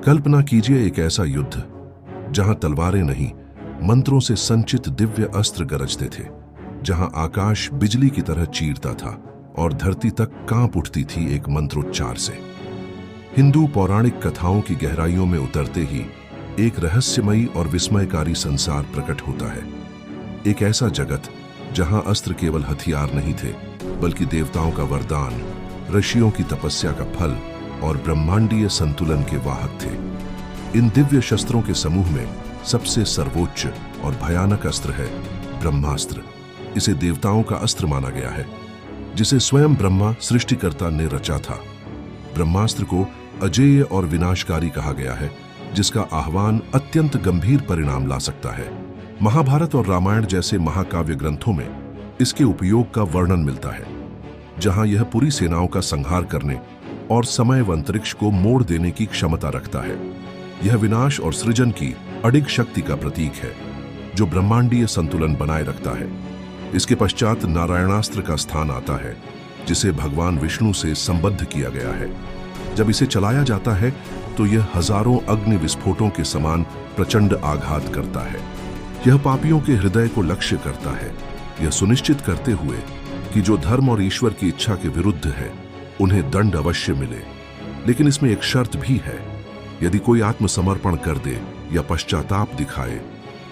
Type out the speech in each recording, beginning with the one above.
कल्पना कीजिए एक ऐसा युद्ध जहां तलवारें नहीं, मंत्रों से संचित दिव्य अस्त्र गरजते थे, जहां आकाश बिजली की तरह चीरता था और धरती तक कांप उठती थी एक मंत्रोच्चार से। हिंदू पौराणिक कथाओं की गहराइयों में उतरते ही एक रहस्यमयी और विस्मयकारी संसार प्रकट होता है। एक ऐसा जगत जहां अस्त्र केवल हथियार नहीं थे, बल्कि देवताओं का वरदान, ऋषियों की तपस्या का फल और ब्रह्मांडीय संतुलन के वाहक थे। इन दिव्य शस्त्रों के समूह में सबसे सर्वोच्च और भयानक अस्त्र है ब्रह्मास्त्र। इसे देवताओं का अस्त्र माना गया है, जिसे स्वयं ब्रह्मा सृष्टिकर्ता ने रचा था। ब्रह्मास्त्र को अजेय और विनाशकारी कहा गया है, जिसका आह्वान अत्यंत गंभीर परिणाम ला सकता है। महाभारत और रामायण जैसे महाकाव्य ग्रंथों में इसके उपयोग का वर्णन मिलता है, जहां यह पूरी सेनाओं का संहार करने और समय व अंतरिक्ष को मोड़ देने की क्षमता रखता है। यह विनाश और सृजन की अडिग शक्ति का प्रतीक है, जो ब्रह्मांडीय संतुलन बनाए रखता है। इसके पश्चात नारायणास्त्र का स्थान आता है, जिसे भगवान विष्णु से संबद्ध किया गया है। जब इसे चलाया जाता है तो यह हजारों अग्नि विस्फोटों के समान प्रचंड आघात करता है। यह पापियों के हृदय को लक्ष्य करता है, यह सुनिश्चित करते हुए कि जो धर्म और ईश्वर की इच्छा के विरुद्ध है उन्हें दंड अवश्य मिले। लेकिन इसमें एक शर्त भी है, यदि कोई आत्मसमर्पण कर दे या पश्चाताप दिखाए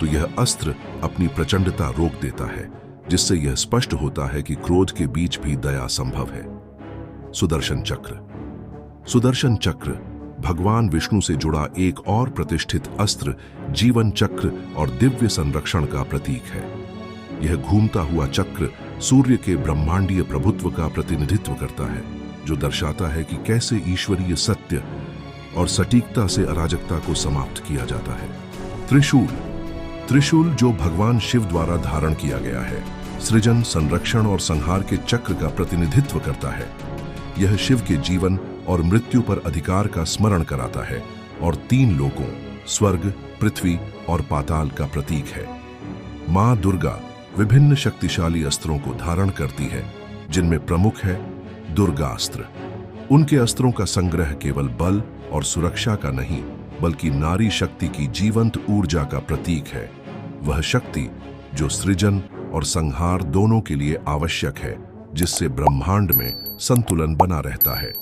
तो यह अस्त्र अपनी प्रचंडता रोक देता है, जिससे यह स्पष्ट होता है कि क्रोध के बीच भी दया संभव है। सुदर्शन चक्र। सुदर्शन चक्र भगवान विष्णु से जुड़ा एक और प्रतिष्ठित अस्त्र, जीवन चक्र और दिव्य संरक्षण का प्रतीक है। यह घूमता हुआ चक्र सूर्य के ब्रह्मांडीय प्रभुत्व का प्रतिनिधित्व करता है, जो दर्शाता है कि कैसे ईश्वरीय सत्य और सटीकता से अराजकता को समाप्त किया जाता है। त्रिशूल। त्रिशूल, जो भगवान शिव द्वारा धारण किया गया है, सृजन, संरक्षण और संहार के चक्र का प्रतिनिधित्व करता है। यह शिव के जीवन और मृत्यु पर अधिकार का स्मरण कराता है और तीन लोकों, स्वर्ग, पृथ्वी और पाताल का प्रतीक है। मां दुर्गा विभिन्न शक्तिशाली अस्त्रों को धारण करती है, जिनमें प्रमुख है दुर्गास्त्र। उनके अस्त्रों का संग्रह केवल बल और सुरक्षा का नहीं, बल्कि नारी शक्ति की जीवंत ऊर्जा का प्रतीक है। वह शक्ति जो सृजन और संहार दोनों के लिए आवश्यक है, जिससे ब्रह्मांड में संतुलन बना रहता है।